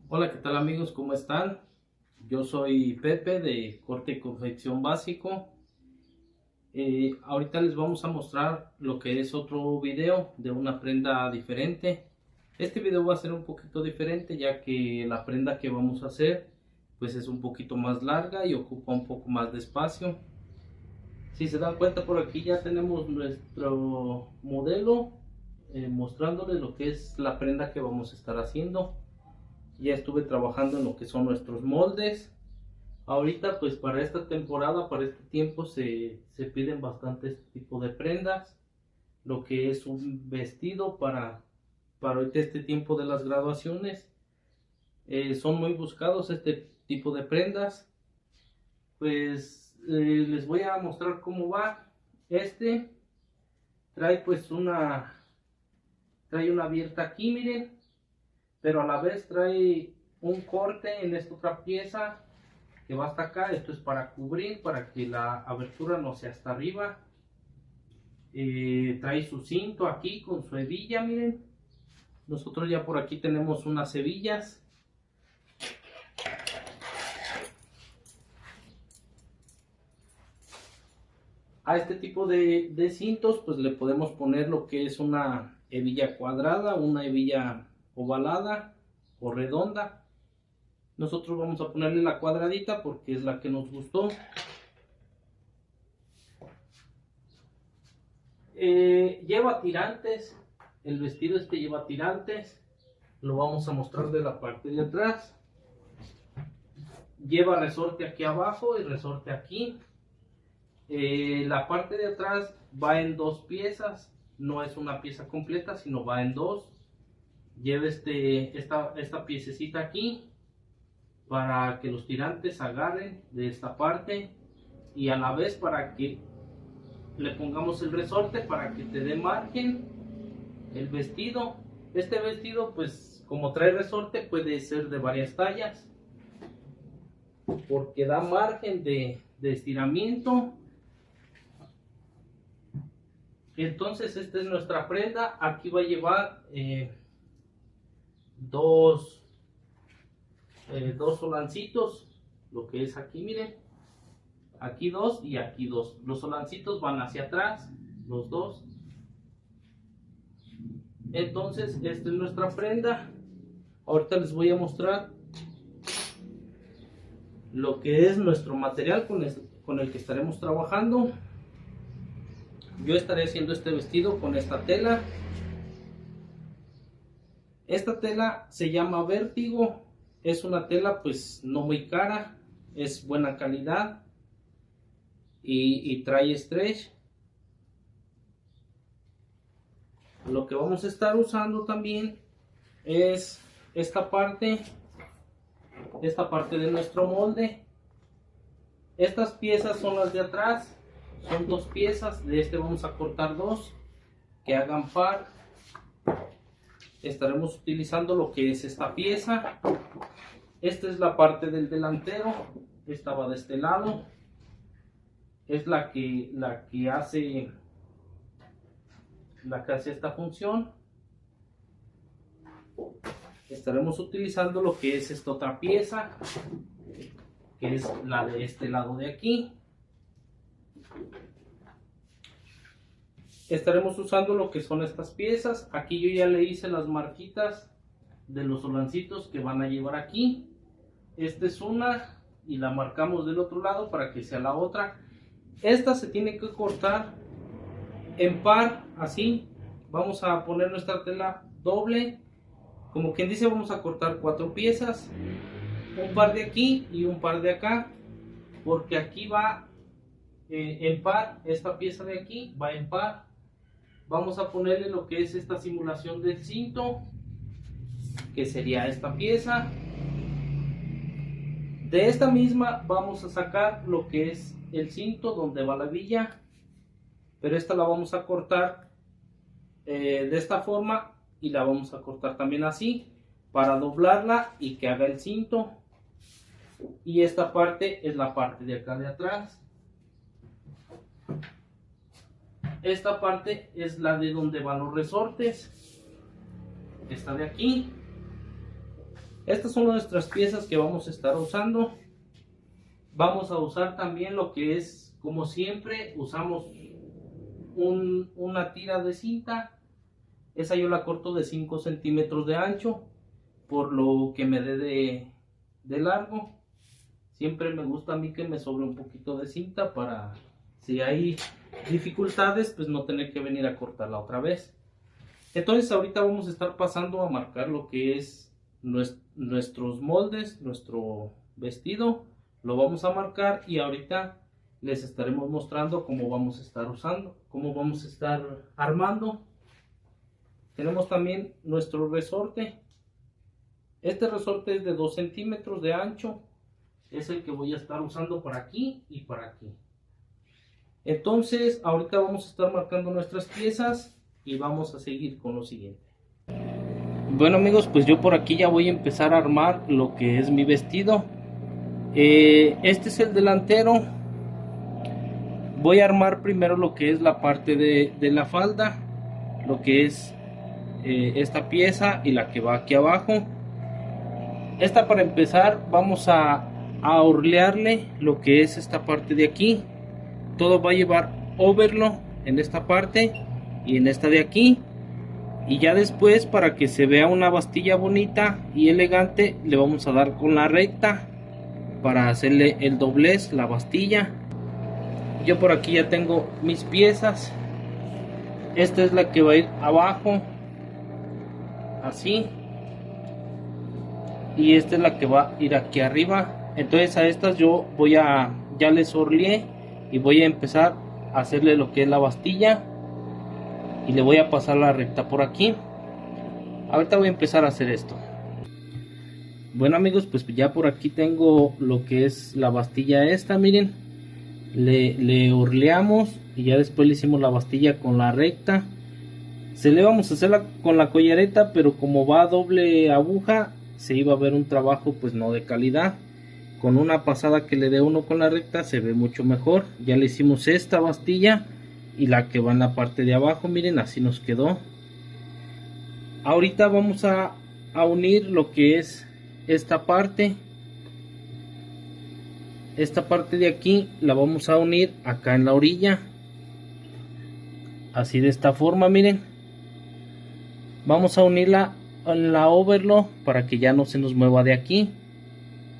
Hola, ¿qué tal amigos? ¿Cómo están? Yo soy Pepe de Corte y Confección Básico. Ahorita les vamos a mostrar lo que es otro video de una prenda diferente. Este video va a ser un poquito diferente ya que la prenda que vamos a hacer pues es un poquito más larga y ocupa un poco más de espacio. Si se dan cuenta, por aquí ya tenemos nuestro modelo mostrándoles lo que es la prenda que vamos a estar haciendo. Ya estuve trabajando en lo que son nuestros moldes. Ahorita pues para esta temporada, para este tiempo se piden bastante este tipo de prendas. Lo que es un vestido para ahorita este tiempo de las graduaciones. Son muy buscados este tipo de prendas. Pues les voy a mostrar cómo va. Este trae pues trae una abierta aquí, miren. Pero a la vez trae un corte en esta otra pieza que va hasta acá. Esto es para cubrir, para que la abertura no sea hasta arriba. Trae su cinto aquí con su hebilla, miren. Nosotros ya por aquí tenemos unas hebillas. A este tipo de cintos pues le podemos poner lo que es una hebilla cuadrada, una hebilla ovalada o redonda. Nosotros vamos a ponerle la cuadradita porque es la que nos gustó. Lleva tirantes, el vestido este lleva tirantes, lo vamos a mostrar de la parte de atrás. Lleva resorte aquí abajo y resorte aquí. La parte de atrás va en dos piezas, no es una pieza completa, sino va en dos. Lleva esta piececita aquí para que los tirantes agarren de esta parte y a la vez para que le pongamos el resorte para que te dé margen el vestido. Este vestido pues como trae resorte puede ser de varias tallas porque da margen de estiramiento. Entonces esta es nuestra prenda. Aquí va a llevar dos solancitos, lo que es aquí, miren, aquí dos y aquí dos. Los solancitos van hacia atrás, los dos. Entonces esta es nuestra prenda. Ahorita les voy a mostrar lo que es nuestro material con el que estaremos trabajando. Yo estaré haciendo este vestido con esta tela. Esta tela se llama Vértigo. Es una tela pues no muy cara, es buena calidad y trae stretch. Lo que vamos a estar usando también es esta parte de nuestro molde. Estas piezas son las de atrás, son dos piezas. De este vamos a cortar dos que hagan par. Estaremos utilizando lo que es esta pieza. Esta es la parte del delantero, esta va de este lado, es la que hace esta función. Estaremos utilizando lo que es esta otra pieza, que es la de este lado de aquí. Estaremos usando lo que son estas piezas. Aquí yo ya le hice las marquitas de los solancitos que van a llevar aquí. Esta es una y la marcamos del otro lado para que sea la otra. Esta se tiene que cortar en par, así. Vamos a poner nuestra tela doble, como quien dice, vamos a cortar cuatro piezas, un par de aquí y un par de acá, porque aquí va en par. Esta pieza de aquí va en par. Vamos a ponerle lo que es esta simulación del cinto, que sería esta pieza. De esta misma vamos a sacar lo que es el cinto donde va la hebilla, pero esta la vamos a cortar de esta forma y la vamos a cortar también así para doblarla y que haga el cinto. Y esta parte es la parte de acá de atrás. Esta parte es la de donde van los resortes, esta de aquí. Estas son nuestras piezas que vamos a estar usando. Vamos a usar también lo que es, como siempre, usamos una tira de cinta. Esa yo la corto de 5 centímetros de ancho, por lo que me dé de largo. Siempre me gusta a mí que me sobre un poquito de cinta para, si hay dificultades, pues no tener que venir a cortarla otra vez. Entonces ahorita vamos a estar pasando a marcar lo que es nuestros moldes, nuestro vestido. Lo vamos a marcar y ahorita les estaremos mostrando cómo vamos a estar usando, cómo vamos a estar armando. Tenemos también nuestro resorte. Este resorte es de 2 centímetros de ancho. Es el que voy a estar usando para aquí y para aquí. Entonces ahorita vamos a estar marcando nuestras piezas y vamos a seguir con lo siguiente. Bueno amigos, pues yo por aquí ya voy a empezar a armar lo que es mi vestido. Este es el delantero. Voy a armar primero lo que es la parte de la falda, lo que es esta pieza y la que va aquí abajo. Esta, para empezar, vamos a orlearle lo que es esta parte de aquí. Todo va a llevar overlock en esta parte y en esta de aquí. Y ya después, para que se vea una bastilla bonita y elegante, le vamos a dar con la recta para hacerle el doblez, la bastilla. Yo por aquí ya tengo mis piezas. Esta es la que va a ir abajo, así, y esta es la que va a ir aquí arriba. Entonces a estas yo ya les orleé y voy a empezar a hacerle lo que es la bastilla y le voy a pasar la recta por aquí. Ahorita voy a empezar a hacer esto. Bueno amigos, pues ya por aquí tengo lo que es la bastilla esta, miren. Le orleamos y ya después le hicimos la bastilla con la recta. Se le vamos a hacerla con la collareta, pero como va a doble aguja, se iba a ver un trabajo pues no de calidad. Con una pasada que le dé uno con la recta se ve mucho mejor. Ya le hicimos esta bastilla y la que va en la parte de abajo, miren, así nos quedó. Ahorita vamos a unir lo que es esta parte. Esta parte de aquí la vamos a unir acá en la orilla, así de esta forma, miren. Vamos a unirla en la overlock para que ya no se nos mueva de aquí.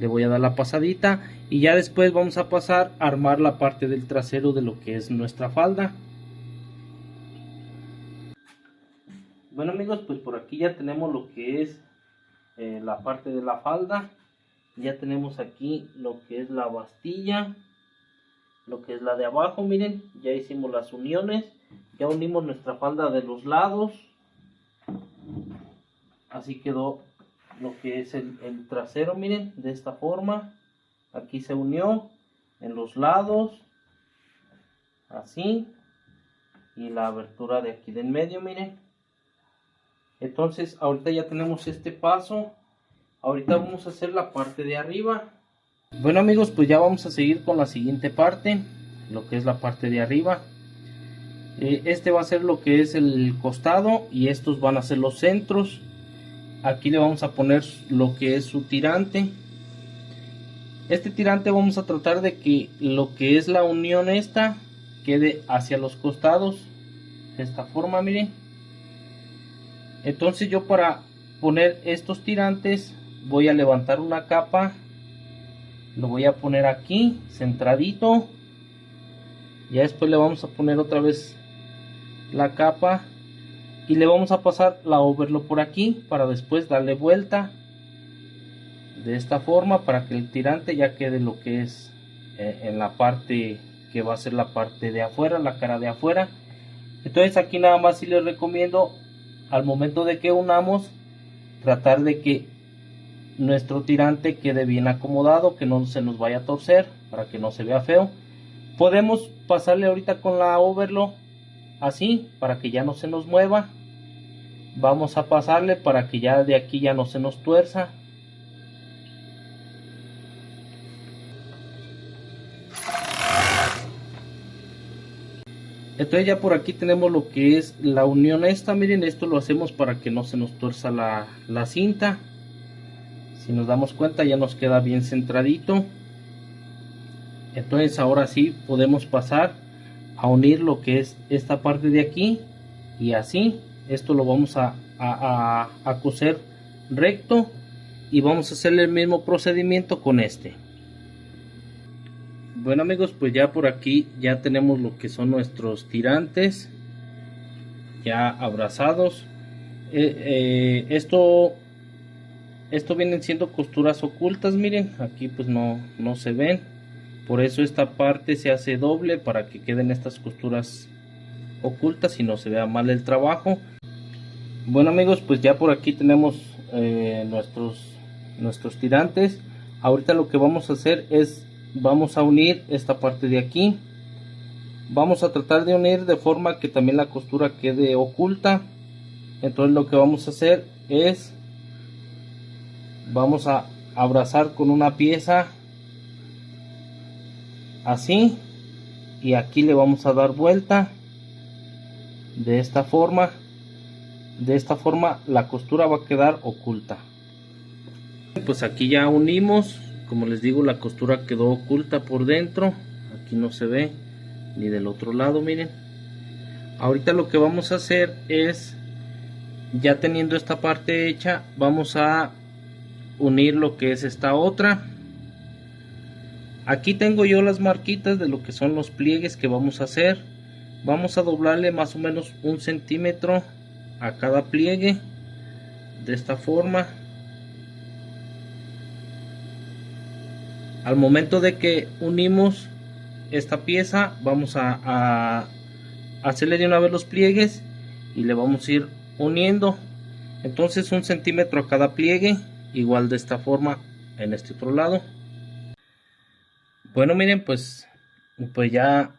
Le voy a dar la pasadita y ya después vamos a pasar a armar la parte del trasero de lo que es nuestra falda. Bueno amigos, pues por aquí ya tenemos lo que es la parte de la falda. Ya tenemos aquí lo que es la bastilla, lo que es la de abajo, miren, ya hicimos las uniones, ya unimos nuestra falda de los lados. Así quedó lo que es el trasero, miren, de esta forma. Aquí se unió en los lados, así, y la abertura de aquí del medio, miren. Entonces ahorita ya tenemos este paso. Ahorita vamos a hacer la parte de arriba. Bueno amigos, pues ya vamos a seguir con la siguiente parte, lo que es la parte de arriba. Este va a ser lo que es el costado y estos van a ser los centros. Aquí le vamos a poner lo que es su tirante. Este tirante vamos a tratar de que lo que es la unión esta quede hacia los costados, de esta forma, miren. Entonces yo, para poner estos tirantes, voy a levantar una capa, lo voy a poner aquí centradito, ya después le vamos a poner otra vez la capa y le vamos a pasar la overlock por aquí para después darle vuelta de esta forma para que el tirante ya quede lo que es en la parte que va a ser la parte de afuera, la cara de afuera. Entonces aquí nada más sí les recomiendo, al momento de que unamos, tratar de que nuestro tirante quede bien acomodado, que no se nos vaya a torcer, para que no se vea feo. Podemos pasarle ahorita con la overlock así, para que ya no se nos mueva. Vamos a pasarle para que ya de aquí ya no se nos tuerza. Entonces ya por aquí tenemos lo que es la unión esta, miren, esto lo hacemos para que no se nos tuerza la cinta. Si nos damos cuenta, ya nos queda bien centradito. Entonces ahora sí podemos pasar a unir lo que es esta parte de aquí, y así esto lo vamos a coser recto, y vamos a hacer el mismo procedimiento con este. Bueno amigos, pues ya por aquí ya tenemos lo que son nuestros tirantes ya abrazados. Esto vienen siendo costuras ocultas, miren, aquí pues no se ven, por eso esta parte se hace doble para que queden estas costuras ocultas y no se vea mal el trabajo. Bueno amigos, pues ya por aquí tenemos nuestros tirantes. Ahorita lo que vamos a hacer es, vamos a unir esta parte de aquí. Vamos a tratar de unir de forma que también la costura quede oculta. Entonces lo que vamos a hacer es, vamos a abrazar con una pieza así, y aquí le vamos a dar vuelta de esta forma. De esta forma la costura va a quedar oculta. Pues aquí ya unimos, como les digo, la costura quedó oculta por dentro, aquí no se ve ni del otro lado, miren. Ahorita lo que vamos a hacer es, ya teniendo esta parte hecha, vamos a unir lo que es esta otra. Aquí tengo yo las marquitas de lo que son los pliegues que vamos a hacer. Vamos a doblarle más o menos 1 centímetro a cada pliegue, de esta forma. Al momento de que unimos esta pieza, vamos a hacerle de una vez los pliegues y le vamos a ir uniendo. Entonces 1 centímetro a cada pliegue, igual de esta forma en este otro lado. Bueno, miren, pues ya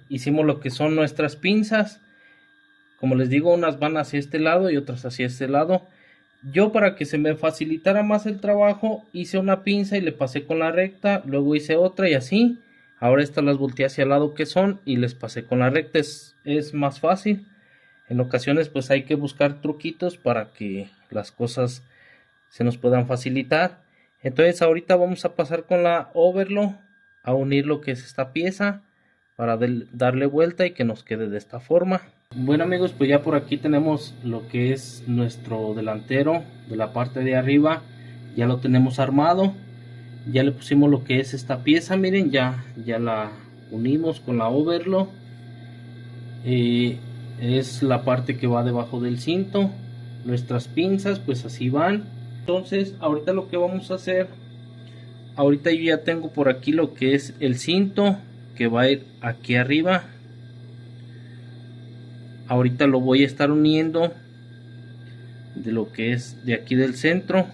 hicimos lo que son nuestras pinzas. Como les digo, unas van hacia este lado y otras hacia este lado. Yo, para que se me facilitara más el trabajo, hice una pinza y le pasé con la recta, luego hice otra y así. Ahora estas las volteé hacia el lado que son y les pasé con la recta, es más fácil. En ocasiones pues hay que buscar truquitos para que las cosas se nos puedan facilitar. Entonces ahorita vamos a pasar con la overlock a unir lo que es esta pieza para darle vuelta y que nos quede de esta forma. Bueno amigos, pues ya por aquí tenemos lo que es nuestro delantero de la parte de arriba, ya lo tenemos armado. Ya le pusimos lo que es esta pieza, miren, ya la unimos con la overlock. Es la parte que va debajo del cinto. Nuestras pinzas pues así van. Entonces ahorita lo que vamos a hacer, ahorita yo ya tengo por aquí lo que es el cinto que va a ir aquí arriba. Ahorita lo voy a estar uniendo de lo que es de aquí del centro,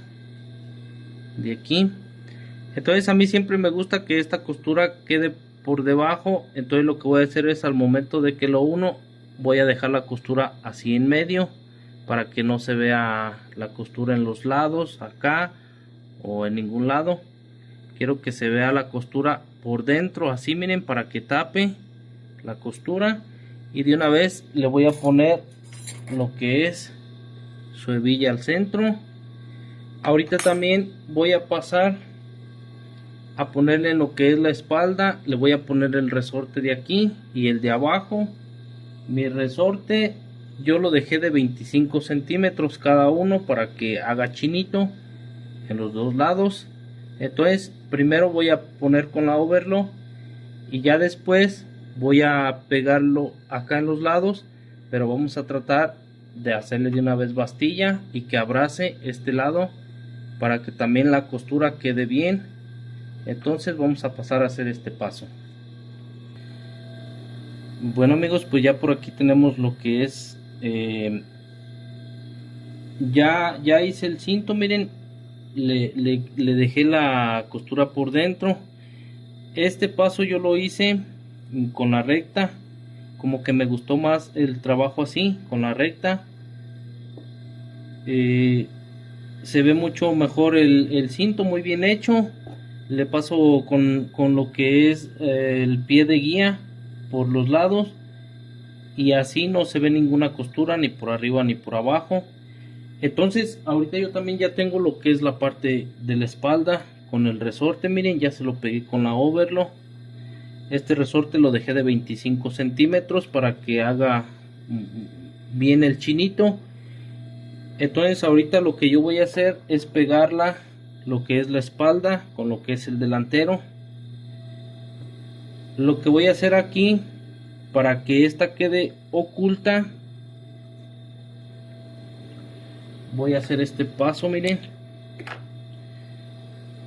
de aquí. Entonces a mí siempre me gusta que esta costura quede por debajo. Entonces lo que voy a hacer es, al momento de que lo uno, voy a dejar la costura así en medio para que no se vea la costura en los lados, acá o en ningún lado. Quiero que se vea la costura por dentro, así miren, para que tape la costura. Y de una vez le voy a poner lo que es su hebilla al centro. Ahorita también voy a pasar a ponerle lo que es la espalda. Le voy a poner el resorte de aquí y el de abajo. Mi resorte yo lo dejé de 25 centímetros cada uno para que haga chinito en los dos lados. Entonces primero voy a poner con la overlock y ya después voy a pegarlo acá en los lados, pero vamos a tratar de hacerle de una vez bastilla y que abrace este lado para que también la costura quede bien. Entonces vamos a pasar a hacer este paso. Bueno amigos, pues ya por aquí tenemos lo que es ya hice el cinto, miren, le dejé la costura por dentro. Este paso yo lo hice con la recta, como que me gustó más el trabajo así, con la recta. Se ve mucho mejor el cinto, muy bien hecho. Le paso con lo que es el pie de guía por los lados y así no se ve ninguna costura ni por arriba ni por abajo. Entonces ahorita yo también ya tengo lo que es la parte de la espalda con el resorte. Miren, ya se lo pegué con la overlock. Este resorte lo dejé de 25 centímetros para que haga bien el chinito. Entonces ahorita lo que yo voy a hacer es pegarla, lo que es la espalda con lo que es el delantero. Lo que voy a hacer aquí para que esta quede oculta, voy a hacer este paso. Miren,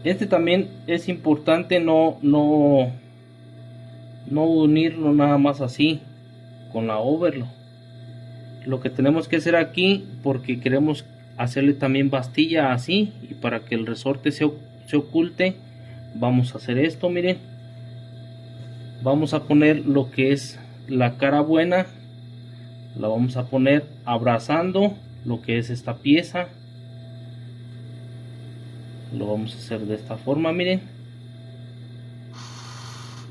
este también es importante no unirlo nada más así con la overlock. Lo que tenemos que hacer aquí, porque queremos hacerle también bastilla así, y para que el resorte se oculte, vamos a hacer esto. Miren, vamos a poner lo que es la cara buena, la vamos a poner abrazando lo que es esta pieza. Lo vamos a hacer de esta forma. Miren,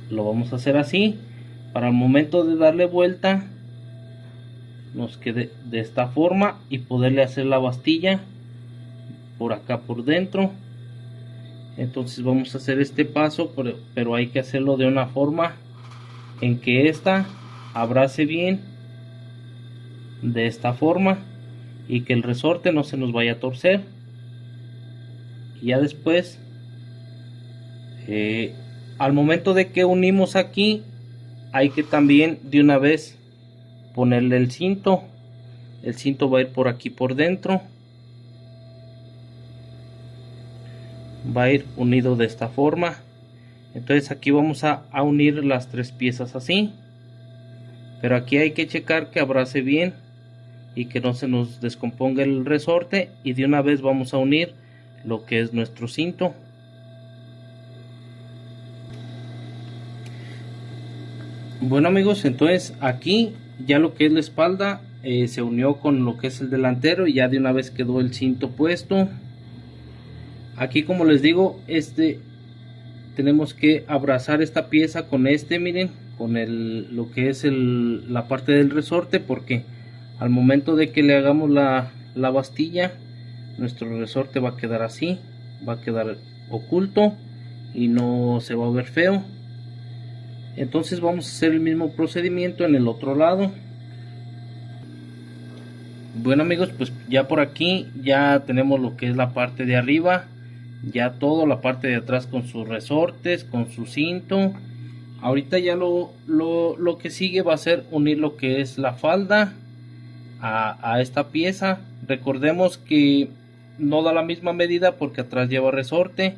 lo vamos a hacer así para el momento de darle vuelta nos quede de esta forma y poderle hacer la bastilla por acá por dentro. Entonces vamos a hacer este paso, pero hay que hacerlo de una forma en que esta abrace bien de esta forma y que el resorte no se nos vaya a torcer. Y ya después al momento de que unimos aquí, hay que también de una vez ponerle el cinto. El cinto va a ir por aquí por dentro, va a ir unido de esta forma. Entonces aquí vamos a unir las tres piezas así, pero aquí hay que checar que abrace bien y que no se nos descomponga el resorte, y de una vez vamos a unir lo que es nuestro cinto. Bueno amigos, entonces aquí ya lo que es la espalda se unió con lo que es el delantero y ya de una vez quedó el cinto puesto. Aquí, como les digo, tenemos que abrazar esta pieza con miren, con lo que es la parte del resorte, porque al momento de que le hagamos la bastilla, nuestro resorte va a quedar así, va a quedar oculto y no se va a ver feo. Entonces vamos a hacer el mismo procedimiento en el otro lado. Bueno amigos, pues ya por aquí ya tenemos lo que es la parte de arriba, ya todo, la parte de atrás con sus resortes, con su cinto. Ahorita ya lo que sigue va a ser unir lo que es la falda a esta pieza. Recordemos que no da la misma medida porque atrás lleva resorte.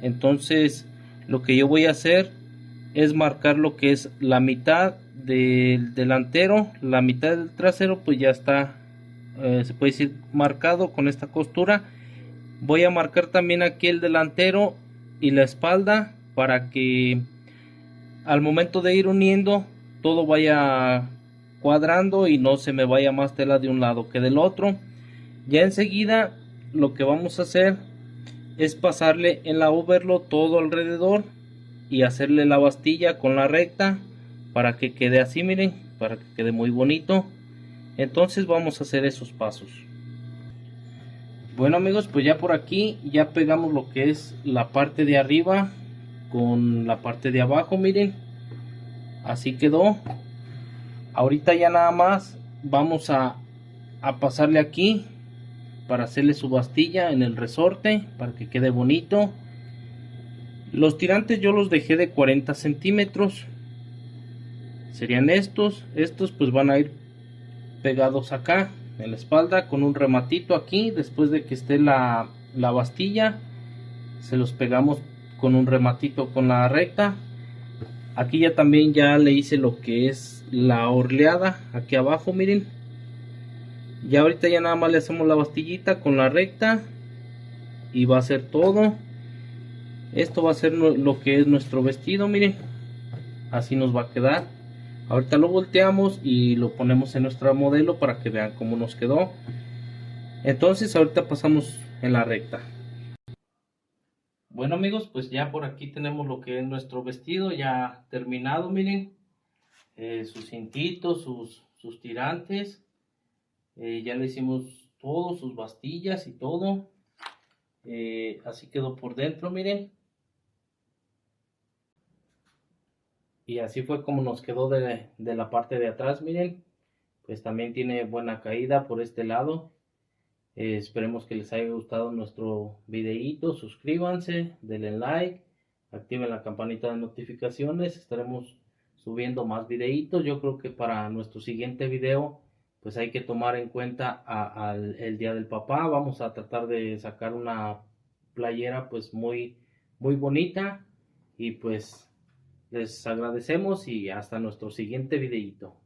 Entonces lo que yo voy a hacer es marcar lo que es la mitad del delantero, la mitad del trasero pues ya está, se puede decir, marcado con esta costura. Voy a marcar también aquí el delantero y la espalda para que al momento de ir uniendo todo vaya cuadrando y no se me vaya más tela de un lado que del otro. Ya enseguida lo que vamos a hacer es pasarle en la overlock todo alrededor y hacerle la bastilla con la recta para que quede así, miren, para que quede muy bonito. Entonces vamos a hacer esos pasos. Bueno amigos, pues ya por aquí ya pegamos lo que es la parte de arriba con la parte de abajo, miren, así quedó. Ahorita ya nada más vamos a pasarle aquí para hacerle su bastilla en el resorte para que quede bonito. Los tirantes yo los dejé de 40 centímetros, serían estos pues van a ir pegados acá en la espalda con un rematito aquí. Después de que esté la bastilla, se los pegamos con un rematito con la recta. Aquí ya también ya le hice lo que es la orleada aquí abajo, miren. Ya ahorita ya nada más le hacemos la bastillita con la recta y va a ser todo. Esto va a ser lo que es nuestro vestido, miren, así nos va a quedar. Ahorita lo volteamos y lo ponemos en nuestro modelo para que vean cómo nos quedó. Entonces ahorita pasamos en la recta. Bueno amigos, pues ya por aquí tenemos lo que es nuestro vestido ya terminado, miren, sus cintitos, sus tirantes, ya le hicimos todos sus bastillas y todo. Así quedó por dentro, miren. Y así fue como nos quedó de la parte de atrás, miren. Pues también tiene buena caída por este lado. Esperemos que les haya gustado nuestro videíto. Suscríbanse, denle like, activen la campanita de notificaciones. Estaremos subiendo más videitos. Yo creo que para nuestro siguiente video pues hay que tomar en cuenta el Día del Papá. Vamos a tratar de sacar una playera pues muy bonita. Y pues les agradecemos y hasta nuestro siguiente videíto.